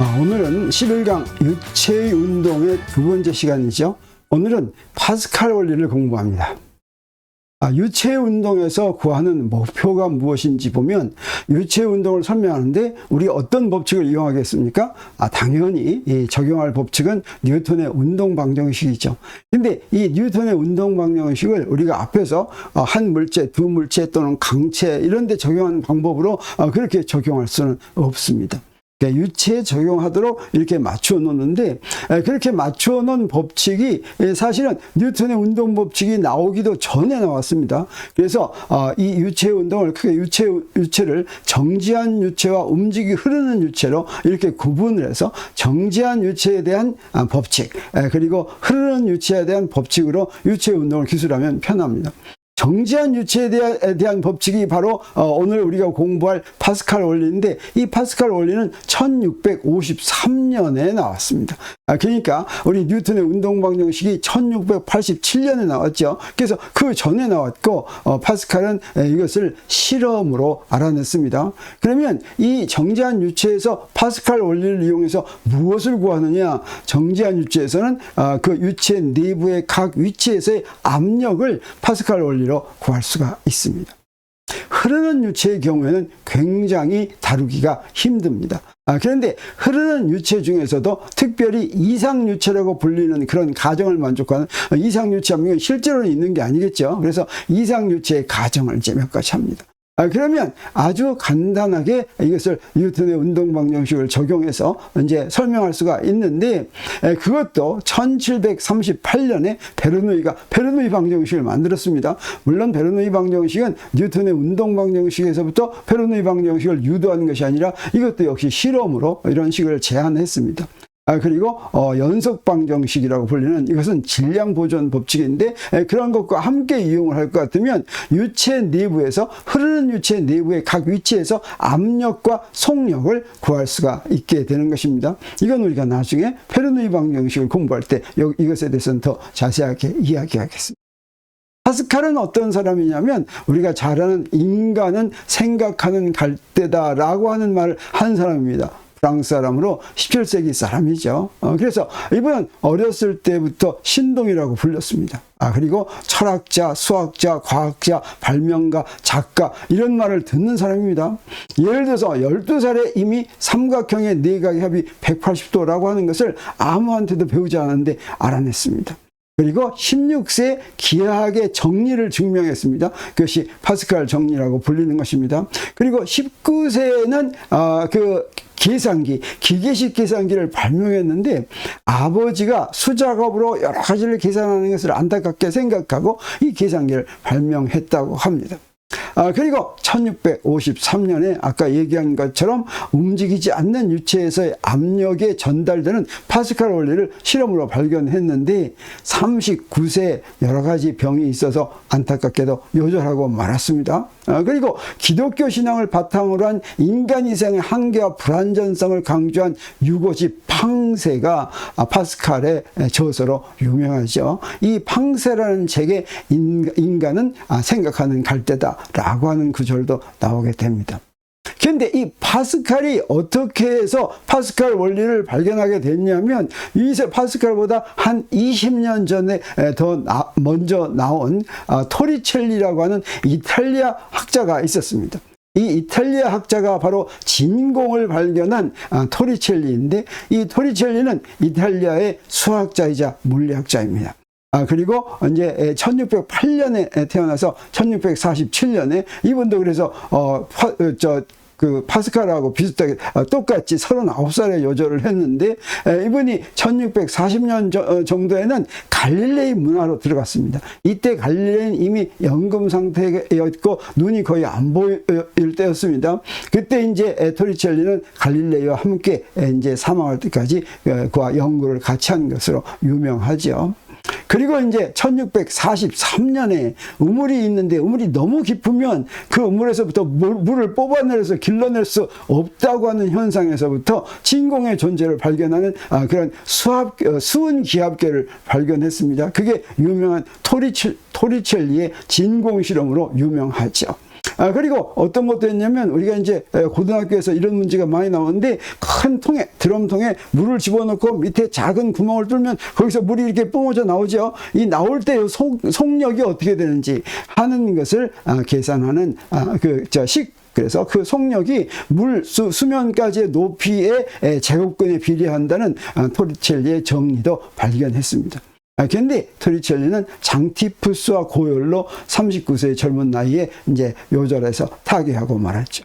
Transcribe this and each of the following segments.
오늘은 11강 유체의 운동의 두 번째 시간이죠. 오늘은 파스칼 원리를 공부합니다. 유체의 운동에서 구하는 목표가 무엇인지 보면 유체의 운동을 설명하는데 우리 어떤 법칙을 이용하겠습니까? 당연히 이 적용할 법칙은 뉴턴의 운동 방정식이죠. 근데 이 뉴턴의 운동 방정식을 우리가 앞에서 한 물체, 두 물체 또는 강체 이런 데 적용하는 방법으로 그렇게 적용할 수는 없습니다. 유체에 적용하도록 이렇게 맞추어 놓는데, 그렇게 맞추어 놓은 법칙이 사실은 뉴턴의 운동 법칙이 나오기도 전에 나왔습니다. 그래서 이 유체 운동을 크게 유체를 정지한 유체와 움직이 흐르는 유체로 이렇게 구분을 해서 정지한 유체에 대한 법칙, 그리고 흐르는 유체에 대한 법칙으로 유체 운동을 기술하면 편합니다. 정지한 유체에 대한 법칙이 바로 오늘 우리가 공부할 파스칼 원리인데, 이 파스칼 원리는 1653년에 나왔습니다. 그러니까 우리 뉴턴의 운동 방정식이 1687년에 나왔죠. 그래서 그 전에 나왔고 파스칼은 이것을 실험으로 알아냈습니다. 그러면 이 정지한 유체에서 파스칼 원리를 이용해서 무엇을 구하느냐? 정지한 유체에서는 그 유체 내부의 각 위치에서의 압력을 파스칼 원리로 구할 수가 있습니다. 흐르는 유체의 경우에는 굉장히 다루기가 힘듭니다. 그런데 흐르는 유체 중에서도 특별히 이상유체라고 불리는 그런 가정을 만족하는 이상유체 하면 실제로는 있는 게 아니겠죠. 그래서 이상유체의 가정을 이제 몇 가지 합니다. 그러면 아주 간단하게 이것을 뉴턴의 운동 방정식을 적용해서 이제 설명할 수가 있는데, 그것도 1738년에 베르누이 방정식을 만들었습니다. 물론 베르누이 방정식은 뉴턴의 운동 방정식에서부터 베르누이 방정식을 유도한 것이 아니라 이것도 역시 실험으로 이런 식을 제안했습니다. 그리고 연속 방정식이라고 불리는 이것은 질량 보존 법칙인데, 그런 것과 함께 이용을 할 것 같으면 유체 내부에서 흐르는 유체 내부의 각 위치에서 압력과 속력을 구할 수가 있게 되는 것입니다. 이건 우리가 나중에 베르누이 방정식을 공부할 때 이것에 대해서는 더 자세하게 이야기하겠습니다. 파스칼은 어떤 사람이냐면 우리가 잘 아는 인간은 생각하는 갈대다라고 하는 말을 한 사람입니다. 프랑스 사람으로 17세기 사람이죠. 그래서 이분은 어렸을 때부터 신동이라고 불렸습니다. 그리고 철학자, 수학자, 과학자, 발명가, 작가 이런 말을 듣는 사람입니다. 예를 들어서 12살에 이미 삼각형의 내각의 합이 180도라고 하는 것을 아무한테도 배우지 않았는데 알아냈습니다. 그리고 16세에 기하학의 정리를 증명했습니다. 그것이 파스칼 정리라고 불리는 것입니다. 그리고 19세에는 계산기, 기계식 계산기를 발명했는데 아버지가 수작업으로 여러 가지를 계산하는 것을 안타깝게 생각하고 이 계산기를 발명했다고 합니다. 그리고 1653년에 아까 얘기한 것처럼 움직이지 않는 유체에서의 압력에 전달되는 파스칼 원리를 실험으로 발견했는데 39세에 여러 가지 병이 있어서 안타깝게도 요절하고 말았습니다. 그리고 기독교 신앙을 바탕으로 한 인간 이생의 한계와 불완전성을 강조한 유고집 팡세가 파스칼의 저서로 유명하죠. 이 팡세라는 책에 인간은 생각하는 갈대다라고 하는 구절도 나오게 됩니다. 그런데 이 파스칼이 어떻게 해서 파스칼 원리를 발견하게 됐냐면 이 파스칼보다 한 20년 전에 더 먼저 나온 토리첼리라고 하는 이탈리아 학자가 있었습니다. 이 이탈리아 학자가 바로 진공을 발견한 토리첼리인데, 이 토리첼리는 이탈리아의 수학자이자 물리학자입니다. 그리고 이제 1608년에 태어나서 1647년에 이분도 그래서 파스칼하고 비슷하게 똑같이 39살에 요절을 했는데, 이분이 1640년 정도에는 갈릴레이 문화로 들어갔습니다. 이때 갈릴레이는 이미 연금 상태였고 눈이 거의 안 보일 때였습니다. 그때 이제 토리첼리는 갈릴레이와 함께 이제 사망할 때까지 그와 연구를 같이 한 것으로 유명하죠. 그리고 이제 1643년에 우물이 있는데 우물이 너무 깊으면 그 우물에서부터 물을 뽑아내서 길러낼 수 없다고 하는 현상에서부터 진공의 존재를 발견하는 그런 수은 기압계를 발견했습니다. 그게 유명한 토리첼리의 진공 실험으로 유명하죠. 그리고 어떤 것도 했냐면 우리가 이제 고등학교에서 이런 문제가 많이 나오는데 큰 통에 드럼통에 물을 집어넣고 밑에 작은 구멍을 뚫으면 거기서 물이 이렇게 뿜어져 나오죠. 이 나올 때 속력이 어떻게 되는지 하는 것을 계산하는 그래서 그 속력이 수면까지의 높이의 제곱근에 비례한다는 토리첼리의 정리도 발견했습니다. 그런데 토리첼리는 장티푸스와 고열로 39세의 젊은 나이에 이제 요절해서 타계하고 말았죠.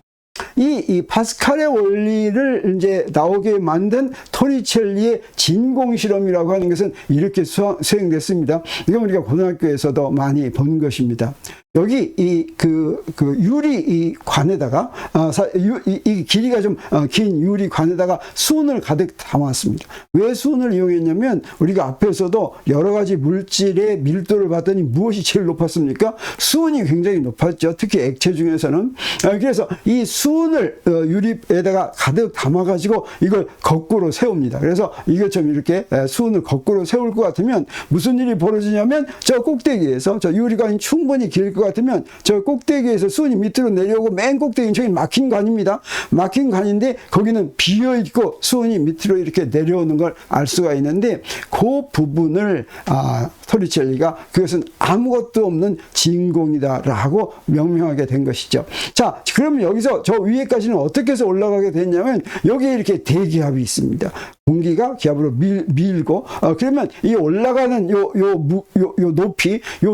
이 파스칼의 원리를 이제 나오게 만든 토리첼리의 진공 실험이라고 하는 것은 이렇게 수행됐습니다. 이건 우리가 고등학교에서도 많이 본 것입니다. 여기 유리 이 관에다가 이 길이가 좀 긴 유리 관에다가 수은을 가득 담았습니다. 왜 수은을 이용했냐면 우리가 앞에서도 여러 가지 물질의 밀도를 봤더니 무엇이 제일 높았습니까? 수은이 굉장히 높았죠. 특히 액체 중에서는. 그래서 이 수은을 유리에다가 가득 담아가지고 이걸 거꾸로 세웁니다. 그래서 이것처럼 이렇게 수은을 거꾸로 세울 것 같으면 무슨 일이 벌어지냐면 저 꼭대기에서 저 유리관이 충분히 길 것 같으면 저 꼭대기에서 수은이 밑으로 내려오고 맨 꼭대기는 저기 막힌 관입니다. 막힌 관인데 거기는 비어 있고 수은이 밑으로 이렇게 내려오는 걸 알 수가 있는데 그 부분을 토리첼리가 그것은 아무것도 없는 진공이다라고 명명하게 된 것이죠. 자, 그러면 여기서 저 위에까지는 어떻게 해서 올라가게 됐냐면 여기에 이렇게 대기압이 있습니다. 공기가 기압으로 밀고 그러면 이 올라가는 요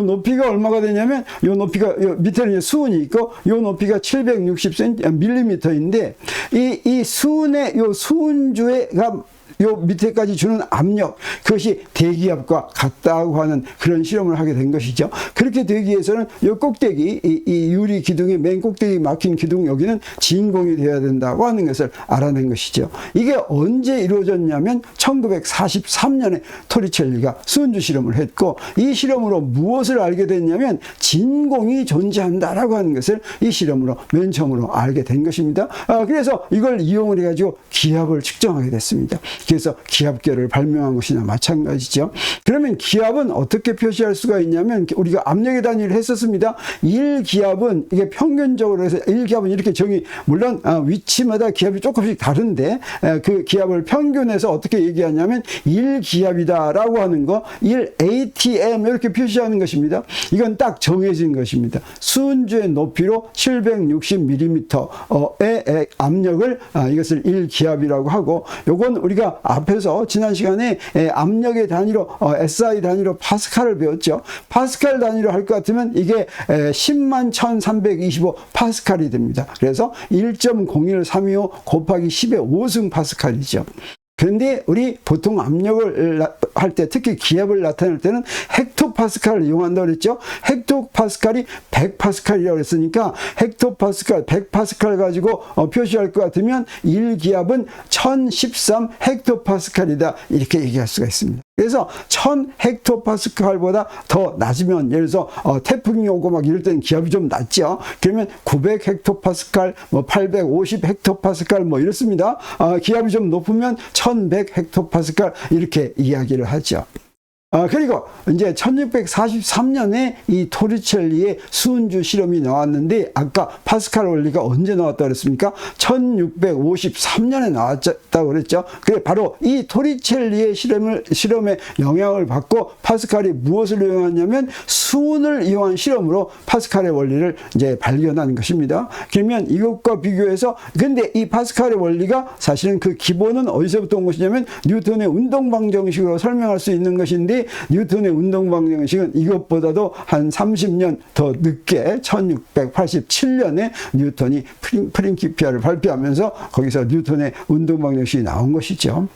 높이가 얼마가 되냐면 요 높이가 밑에는 수은이 있고 요 높이가 760mm인데 이 수은의 요 수은주가 요 밑에까지 주는 압력, 그것이 대기압과 같다고 하는 그런 실험을 하게 된 것이죠. 그렇게 되기 위해서는 요 꼭대기, 이 유리 기둥의 맨 꼭대기 막힌 기둥 여기는 진공이 되어야 된다고 하는 것을 알아낸 것이죠. 이게 언제 이루어졌냐면 1943년에 토리첼리가 수은주 실험을 했고 이 실험으로 무엇을 알게 됐냐면 진공이 존재한다라고 하는 것을 이 실험으로 맨 처음으로 알게 된 것입니다. 그래서 이걸 이용을 해가지고 기압을 측정하게 됐습니다. 그래서 기압계를 발명한 것이나 마찬가지죠. 그러면 기압은 어떻게 표시할 수가 있냐면 우리가 압력의 단위를 했었습니다. 1기압은 이게 평균적으로 해서 1기압은 이렇게 물론 위치마다 기압이 조금씩 다른데 그 기압을 평균해서 어떻게 얘기하냐면 1기압이다라고 하는 거 1atm 이렇게 표시하는 것입니다. 이건 딱 정해진 것입니다. 수은주의 높이로 760mm의 압력을 이것을 1기압이라고 하고 요건 우리가 앞에서 지난 시간에 압력의 단위로 SI 단위로 파스칼을 배웠죠. 파스칼 단위로 할 것 같으면 이게 101,325 파스칼이 됩니다. 그래서 1.01325 곱하기 10의 5승 파스칼이죠. 그런데 우리 보통 압력을 할 때 특히 기압을 나타낼 때는 헥토파스칼을 이용한다고 그랬죠. 헥토파스칼이 100파스칼이라고 했으니까 헥토파스칼 100파스칼 가지고 표시할 것 같으면 1기압은 1013 헥토파스칼이다 이렇게 얘기할 수가 있습니다. 그래서 1000 헥토파스칼보다 더 낮으면 예를 들어서 태풍이 오고 막 이럴 때는 기압이 좀 낮죠. 그러면 900 헥토파스칼, 850 헥토파스칼 이렇습니다. 기압이 좀 높으면 1100 헥토파스칼 이렇게 이야기를 하죠. 그리고 이제 1643년에 이 토리첼리의 수은주 실험이 나왔는데 아까 파스칼 원리가 언제 나왔다고 그랬습니까? 1653년에 나왔다고 그랬죠. 그래 바로 이 토리첼리의 실험에 영향을 받고 파스칼이 무엇을 이용하냐면 수은을 이용한 실험으로 파스칼의 원리를 이제 발견한 것입니다. 그러면 이것과 비교해서 근데 이 파스칼의 원리가 사실은 그 기본은 어디서부터 온 것이냐면 뉴턴의 운동방정식으로 설명할 수 있는 것인데 뉴턴의 운동방정식은 이것보다도 한 30년 더 늦게 1687년에 뉴턴이 프린키피아를 발표하면서 거기서 뉴턴의 운동방정식이 나온 것이죠.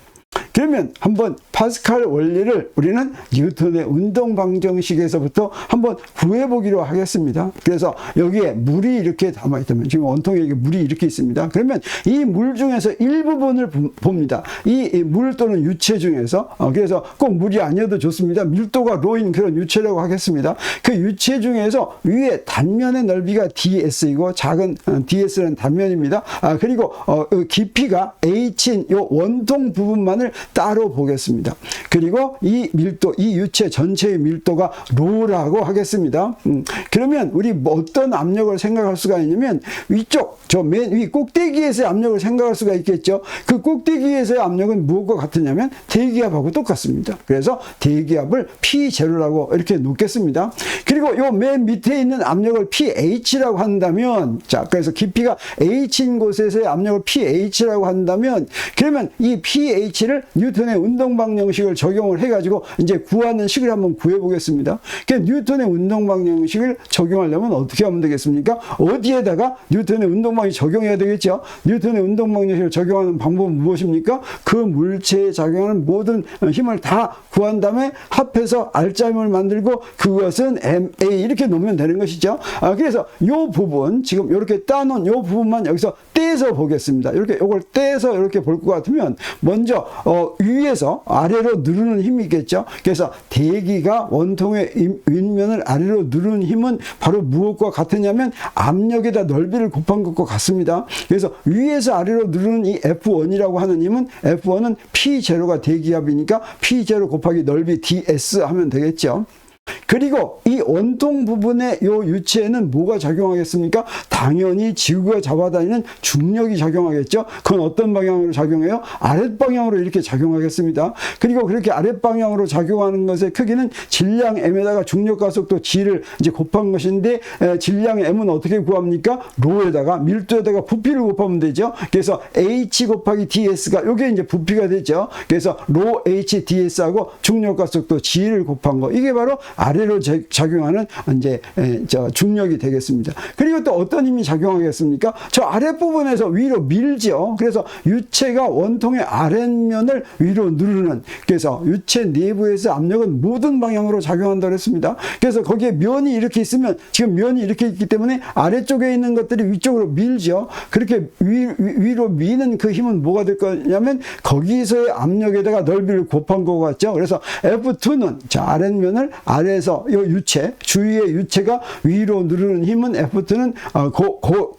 그러면 한번 파스칼 원리를 우리는 뉴턴의 운동방정식에서부터 한번 구해보기로 하겠습니다. 그래서 여기에 물이 이렇게 담아있다면 지금 원통에 물이 이렇게 있습니다. 그러면 이 물 중에서 일부분을 봅니다. 이 물 또는 유체 중에서 그래서 꼭 물이 아니어도 좋습니다. 밀도가 로인 그런 유체라고 하겠습니다. 그 유체 중에서 위에 단면의 넓이가 ds이고 작은 ds는 단면입니다. 그리고 깊이가 h인 요 원통 부분만을 따로 보겠습니다. 그리고 이 밀도, 이 유체 전체의 밀도가 로라고 하겠습니다. 그러면 우리 뭐 어떤 압력을 생각할 수가 있냐면 위쪽, 저 맨 위 꼭대기에서의 압력을 생각할 수가 있겠죠. 그 꼭대기에서의 압력은 무엇과 같으냐면 대기압하고 똑같습니다. 그래서 대기압을 P0라고 이렇게 놓겠습니다. 그리고 요 맨 밑에 있는 압력을 pH라고 한다면, 자, 그래서 깊이가 h인 곳에서의 압력을 pH라고 한다면, 그러면 이 pH를 뉴턴의 운동방정식을 적용을 해가지고 이제 구하는 식을 한번 구해보겠습니다. 그러니까 뉴턴의 운동방정식을 적용하려면 어떻게 하면 되겠습니까? 어디에다가 뉴턴의 운동방정식 적용해야 되겠죠? 뉴턴의 운동방정식을 적용하는 방법은 무엇입니까? 그 물체에 작용하는 모든 힘을 다 구한 다음에 합해서 R자임을 만들고 그것은 MA 이렇게 놓으면 되는 것이죠. 그래서 요 부분, 지금 이렇게 따놓은 요 부분만 여기서 떼서 보겠습니다. 이렇게 요걸 떼서 이렇게 볼 것 같으면 먼저 위에서 아래로 누르는 힘이 있겠죠. 그래서 대기가 원통의 윗면을 아래로 누르는 힘은 바로 무엇과 같으냐면 압력에다 넓이를 곱한 것과 같습니다. 그래서 위에서 아래로 누르는 이 F1이라고 하는 힘은 F1은 P0가 대기압이니까 P0 곱하기 넓이 ds 하면 되겠죠. 그리고 이 원통 부분의 요 유체에는 뭐가 작용하겠습니까? 당연히 지구가 잡아다니는 중력이 작용하겠죠. 그건 어떤 방향으로 작용해요? 아랫방향으로 이렇게 작용하겠습니다. 그리고 그렇게 아랫방향으로 작용하는 것의 크기는 질량 m에다가 중력 가속도 g를 이제 곱한 것인데, 질량 m은 어떻게 구합니까? 로에다가 밀도에다가 부피를 곱하면 되죠. 그래서 h 곱하기 ds가 요게 이제 부피가 되죠. 그래서 로 h ds하고 중력 가속도 g를 곱한 거, 이게 바로 아래로 작용하는 이제 저 중력이 되겠습니다. 그리고 또 어떤 힘이 작용하겠습니까? 저 아랫부분에서 위로 밀죠. 그래서 유체가 원통의 아랫면을 위로 누르는, 그래서 유체 내부에서 압력은 모든 방향으로 작용한다고 했습니다. 그래서 거기에 면이 이렇게 있으면, 지금 면이 이렇게 있기 때문에 아래쪽에 있는 것들이 위쪽으로 밀죠. 그렇게 위로 미는 그 힘은 뭐가 될 거냐면 거기서의 압력에다가 넓이를 곱한 것 같죠. 그래서 F2는 저 아랫면을 아래에서 이 유체, 주위의 유체가 위로 누르는 힘은 F2는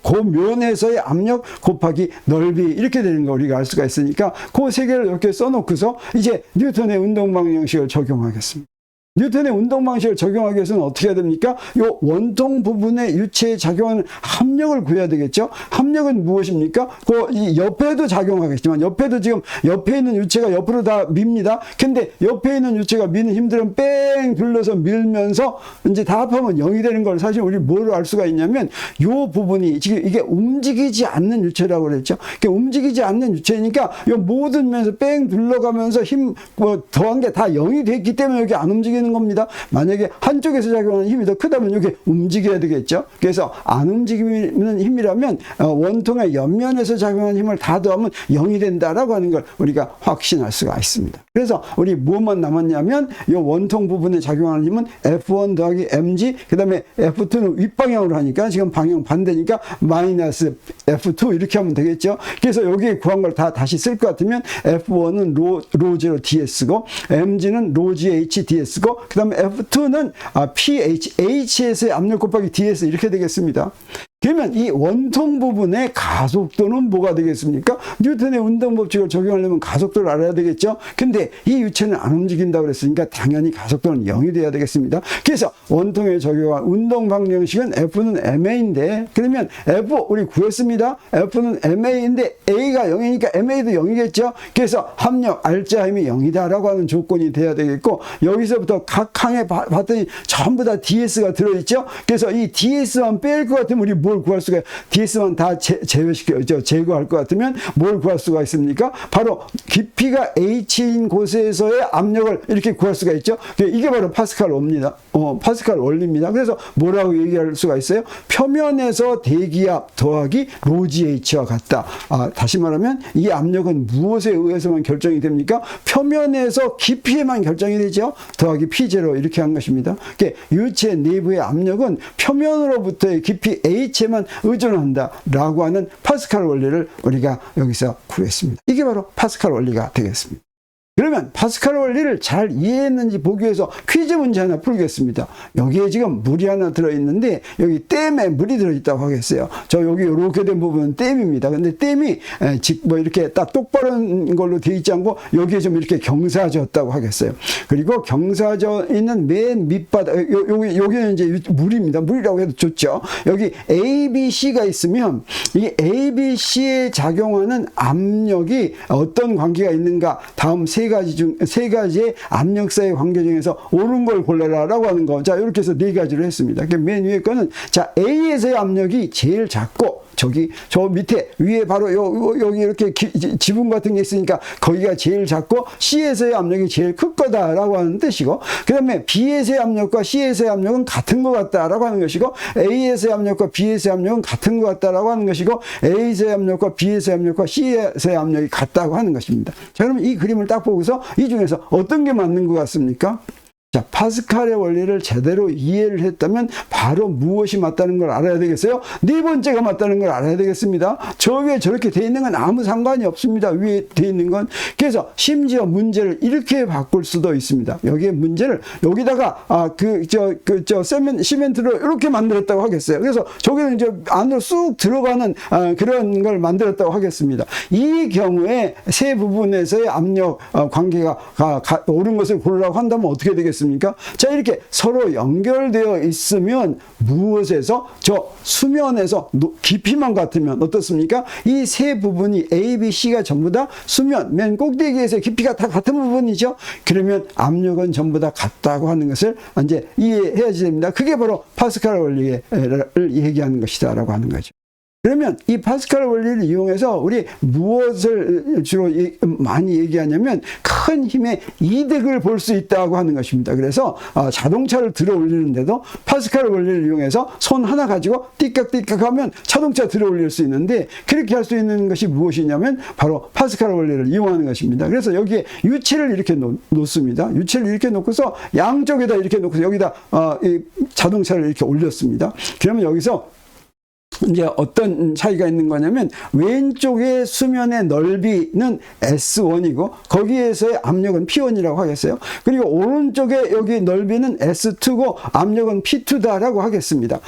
그 면에서의 압력 곱하기 넓이 이렇게 되는 거 우리가 알 수가 있으니까 그 세 개를 이렇게 써놓고서 이제 뉴턴의 운동방정식을 적용하겠습니다. 뉴턴의 운동방식을 적용하기 위해서는 어떻게 해야 됩니까? 요 원통 부분의 유체에 작용하는 합력을 구해야 되겠죠? 합력은 무엇입니까? 이 옆에도 작용하겠지만, 옆에도 지금 옆에 있는 유체가 옆으로 다 밉니다. 근데 옆에 있는 유체가 미는 힘들은 뺑 둘러서 밀면서 이제 다 합하면 0이 되는 걸 사실 우리 뭐로 알 수가 있냐면, 요 부분이 지금 이게 움직이지 않는 유체라고 그랬죠? 움직이지 않는 유체니까 요 모든 면에서 뺑 둘러가면서 힘 더한 게 다 0이 됐기 때문에 여기 안 움직이는 겁니다. 만약에 한쪽에서 작용하는 힘이 더 크다면 이게 움직여야 되겠죠. 그래서 안 움직이는 힘이라면 원통의 옆면에서 작용하는 힘을 다 더하면 0이 된다라고 하는 걸 우리가 확신할 수가 있습니다. 그래서 우리 무엇만 남았냐면 이 원통 부분에 작용하는 힘은 F1 더하기 mg, 그 다음에 F2는 윗방향으로 하니까 지금 방향 반대니까 마이너스 F2 이렇게 하면 되겠죠. 그래서 여기 구한 걸 다 다시 쓸 것 같으면 F1은 로0 ds고 mg는 로 g h ds고 그 다음에 F2는 H에서의 압력 곱하기 ds 이렇게 되겠습니다. 그러면 이 원통 부분의 가속도는 뭐가 되겠습니까? 뉴턴의 운동법칙을 적용하려면 가속도를 알아야 되겠죠? 근데 이 유체는 안 움직인다고 그랬으니까 당연히 가속도는 0이 돼야 되겠습니다. 그래서 원통에 적용한 운동방정식은 F는 MA인데, 그러면 F 우리 구했습니다. F는 MA인데 A가 0이니까 MA도 0이겠죠? 그래서 합력 R자 힘이 0이다라고 하는 조건이 돼야 되겠고, 여기서부터 각 항에 봤더니 전부 다 DS가 들어있죠? 그래서 이 DS만 뺄 것 같으면 우리 뭘 구할 수가, DS만 다 제거할 것 같으면 뭘 구할 수가 있습니까? 바로 깊이가 H인 곳에서의 압력을 이렇게 구할 수가 있죠. 이게 바로 파스칼 원리입니다. 파스칼 원리입니다. 그래서 뭐라고 얘기할 수가 있어요? 표면에서 대기압 더하기 ρgH와 같다. 다시 말하면 이 압력은 무엇에 의해서만 결정이 됩니까? 표면에서 깊이에만 결정이 되죠. 더하기 P0 이렇게 한 것입니다. 유체 내부의 압력은 표면으로부터의 깊이 H에만 의존한다라고 하는 파스칼 원리를 우리가 여기서 구했습니다. 이게 바로 파스칼 원리가 되겠습니다. 그러면 파스칼 원리를 잘 이해했는지 보기 위해서 퀴즈 문제 하나 풀겠습니다. 여기에 지금 물이 하나 들어있는데 여기 댐에 물이 들어있다고 하겠어요. 저 여기 이렇게 된 부분은 댐입니다. 근데 댐이 뭐 이렇게 딱 똑바른 걸로 되어 있지 않고 여기에 좀 이렇게 경사졌다고 하겠어요. 그리고 경사져 있는 맨 밑바닥 여기는 이제 물입니다. 물이라고 해도 좋죠. 여기 A, B, C가 있으면 이 A, B, C에 작용하는 압력이 어떤 관계가 있는가 다음 세 가지의 압력사의 관계 중에서 옳은 걸 골라라라고 하는 거. 자, 이렇게 해서 네 가지로 했습니다. 맨 위에 거는 자, A에서의 압력이 제일 작고 저 밑에 위에 바로 여기 이렇게 지붕 같은 게 있으니까 거기가 제일 작고 C에서의 압력이 제일 클 거다라고 하는 뜻이고, 그 다음에 B에서의 압력과 C에서의 압력은 같은 것 같다라고 하는 것이고, A에서의 압력과 B에서의 압력은 같은 것 같다라고 하는 것이고, A에서의 압력과 B에서의 압력과 C에서의 압력이 같다고 하는 것입니다. 자, 그러면 이 그림을 딱 보고서 이 중에서 어떤 게 맞는 것 같습니까? 자, 파스칼의 원리를 제대로 이해를 했다면 바로 무엇이 맞다는 걸 알아야 되겠어요? 네 번째가 맞다는 걸 알아야 되겠습니다. 저 위에 저렇게 돼 있는 건 아무 상관이 없습니다. 위에 돼 있는 건. 그래서 심지어 문제를 이렇게 바꿀 수도 있습니다. 여기에 문제를 여기다가 시멘트로 이렇게 만들었다고 하겠어요. 그래서 저기는 이제 안으로 쑥 들어가는 그런 걸 만들었다고 하겠습니다. 이 경우에 세 부분에서의 압력 관계가 옳은 것을 고르라고 한다면 어떻게 되겠습니까? 자, 이렇게 서로 연결되어 있으면 무엇에서? 저 수면에서 깊이만 같으면 어떻습니까? 이 세 부분이 A, B, C가 전부 다 수면 맨 꼭대기에서 깊이가 다 같은 부분이죠. 그러면 압력은 전부 다 같다고 하는 것을 이제 이해해야지 됩니다. 그게 바로 파스칼 원리를 얘기하는 것이다라고 하는 거죠. 그러면 이 파스칼 원리를 이용해서 우리 무엇을 주로 많이 얘기하냐면 큰 힘의 이득을 볼 수 있다고 하는 것입니다. 그래서 자동차를 들어 올리는데도 파스칼 원리를 이용해서 손 하나 가지고 띠깍띠깍 하면 자동차 들어 올릴 수 있는데, 그렇게 할 수 있는 것이 무엇이냐면 바로 파스칼 원리를 이용하는 것입니다. 그래서 여기에 유체를 이렇게 놓습니다. 유체를 이렇게 놓고서 양쪽에다 이렇게 놓고서 여기다 이 자동차를 이렇게 올렸습니다. 그러면 여기서 이제 어떤 차이가 있는 거냐면 왼쪽의 수면의 넓이는 S1이고 거기에서의 압력은 P1이라고 하겠어요. 그리고 오른쪽에 여기 넓이는 S2고 압력은 P2다라고 하겠습니다.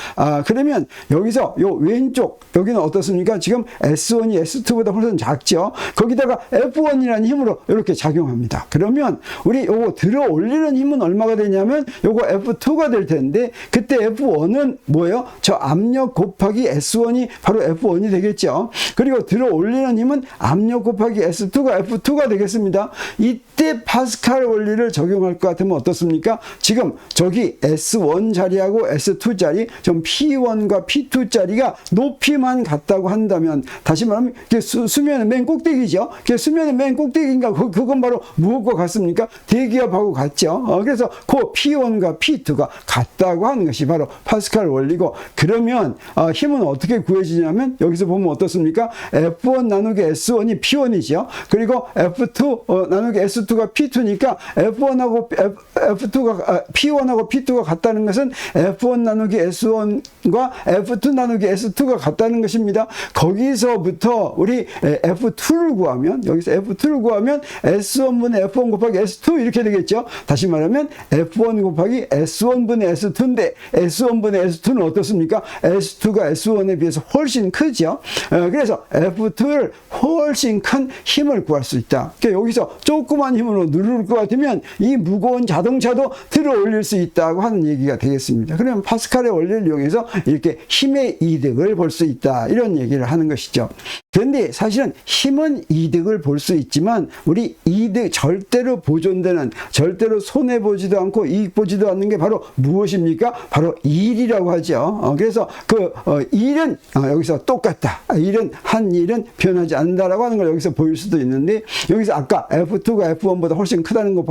그러면 여기서 요 왼쪽 여기는 어떻습니까? 지금 S1이 S2보다 훨씬 작죠. 거기다가 F1이라는 힘으로 이렇게 작용합니다. 그러면 우리 요거 들어 올리는 힘은 얼마가 되냐면 요거 F2가 될 텐데, 그때 F1은 뭐예요? 저 압력 곱하기 S1이 바로 F1이 되겠죠. 그리고 들어 올리는 힘은 압력 곱하기 S2가 F2가 되겠습니다. 이때 파스칼 원리를 적용할 것 같으면 어떻습니까? 지금 저기 S1 자리하고 S2 자리, 좀 P1과 P2 자리가 높이만 같다고 한다면, 다시 말하면 수면의 맨 꼭대기죠. 수면의 맨 꼭대기인가 그건 바로 무엇과 같습니까? 대기압하고 같죠. 그래서 그 P1과 P2가 같다고 하는 것이 바로 파스칼 원리고, 그러면 힘은 어떻게 구해지냐면 여기서 보면 어떻습니까? F1 나누기 S1이 P1이죠. 그리고 F2 나누기 S2가 P2니까 F1하고 F2가 P1하고 P2가 같다는 것은 F1 나누기 S1과 F2 나누기 S2가 같다는 것입니다. 거기서부터 우리 F2를 구하면, 여기서 F2를 구하면 S1분의 F1 곱하기 S2 이렇게 되겠죠. 다시 말하면 F1 곱하기 S1분의 S2인데 S1분의 S2는 어떻습니까? S2가 S1에 비해서 훨씬 크죠. 그래서 F2를 훨씬 큰 힘을 구할 수 있다. 그러니까 여기서 조그만 힘으로 누를 것 같으면 이 무거운 자동차도 들어 올릴 수 있다고 하는 얘기가 되겠습니다. 그러면 파스칼의 원리를 이용해서 이렇게 힘의 이득을 볼 수 있다, 이런 얘기를 하는 것이죠. 그런데 사실은 힘은 이득을 볼 수 있지만 우리 이득, 절대로 보존되는, 절대로 손해보지도 않고 이익 보지도 않는 게 바로 무엇입니까? 바로 일이라고 하죠. 그래서 일은 여기서 똑같다. 한 일은 변하지 않는다라고 하는 걸 여기서 보일 수도 있는데, 여기서 아까 F2가 F1보다 훨씬 크다는 거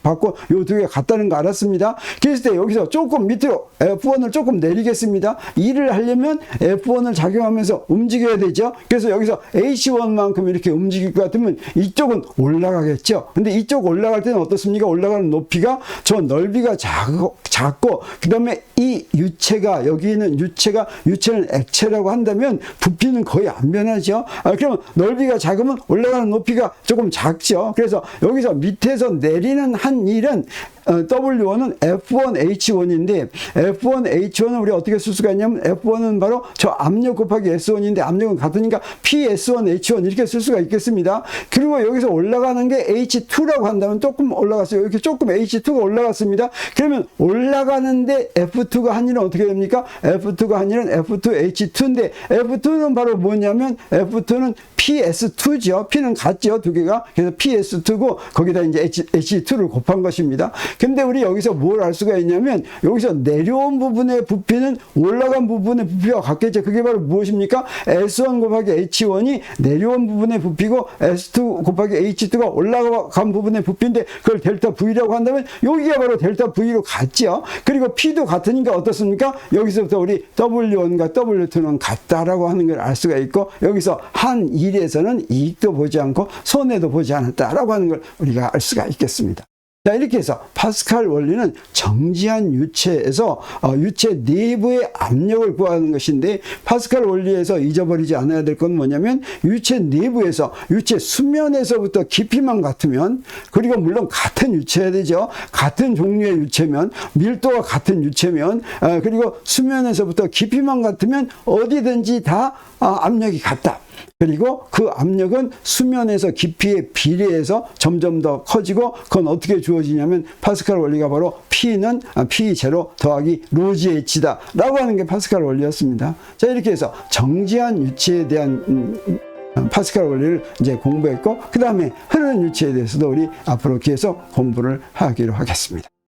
받고 요 두 개가 같다는 거 알았습니다. 그랬을 때 여기서 조금 밑으로 F1을 조금 내리겠습니다. 일을 하려면 F1을 작용하면서 움직여야 되죠. 그래서 여기서 H1만큼 이렇게 움직일 것 같으면 이쪽은 올라가겠죠. 근데 이쪽 올라갈 때는 어떻습니까? 올라가는 높이가 저 넓이가 작고 그 다음에 이 유체가 여기 있는 유체는 액체라고 한다면 부피는 거의 안 변하죠. 그러면 넓이가 작으면 올라가는 높이가 조금 작죠. 그래서 여기서 밑에서 내리는 한 일은 W1은 F1H1인데 F1H1은 우리가 어떻게 쓸 수가 있냐면 F1은 바로 저 압력 곱하기 S1인데 압력은 같으니까 PS1H1 이렇게 쓸 수가 있겠습니다. 그리고 여기서 올라가는 게 H2라고 한다면 조금 올라갔어요. 이렇게 조금 H2가 올라갔습니다. 그러면 올라가는데 F2가 한 일은 어떻게 됩니까? F2가 한 일은 F2H2인데 F2는 바로 뭐냐면 F2는 PS2죠. P는 같죠. 두 개가. 그래서 PS2고 거기다 이제 H2를 곱한 것입니다. 근데 우리 여기서 뭘 알 수가 있냐면 여기서 내려온 부분의 부피는 올라간 부분의 부피와 같겠죠. 그게 바로 무엇입니까? S1 곱하기 H1이 내려온 부분의 부피고 S2 곱하기 H2가 올라간 부분의 부피인데 그걸 델타 V라고 한다면 여기가 바로 델타 V로 같죠. 그리고 P도 같으니까 어떻습니까? 여기서부터 우리 W1과 W2는 같다라고 하는 걸 알 수가 있고 여기서 한 일에서는 이익도 보지 않고 손해도 보지 않았다라고 하는 걸 우리가 알 수가 있겠습니다. 자, 이렇게 해서 파스칼 원리는 정지한 유체에서 유체 내부의 압력을 구하는 것인데 파스칼 원리에서 잊어버리지 않아야 될 건 뭐냐면 유체 내부에서 유체 수면에서부터 깊이만 같으면 그리고 물론 같은 유체여야 되죠. 같은 종류의 유체면 밀도가 같은 유체면 그리고 수면에서부터 깊이만 같으면 어디든지 다 압력이 같다. 그리고 그 압력은 수면에서 깊이에 비례해서 점점 더 커지고 그건 어떻게 주어지냐면 파스칼 원리가 바로 P는 P0 더하기 로지 H다 라고 하는 게 파스칼 원리였습니다. 자, 이렇게 해서 정지한 유체에 대한 파스칼 원리를 이제 공부했고 그 다음에 흐르는 유체에 대해서도 우리 앞으로 계속 공부를 하기로 하겠습니다.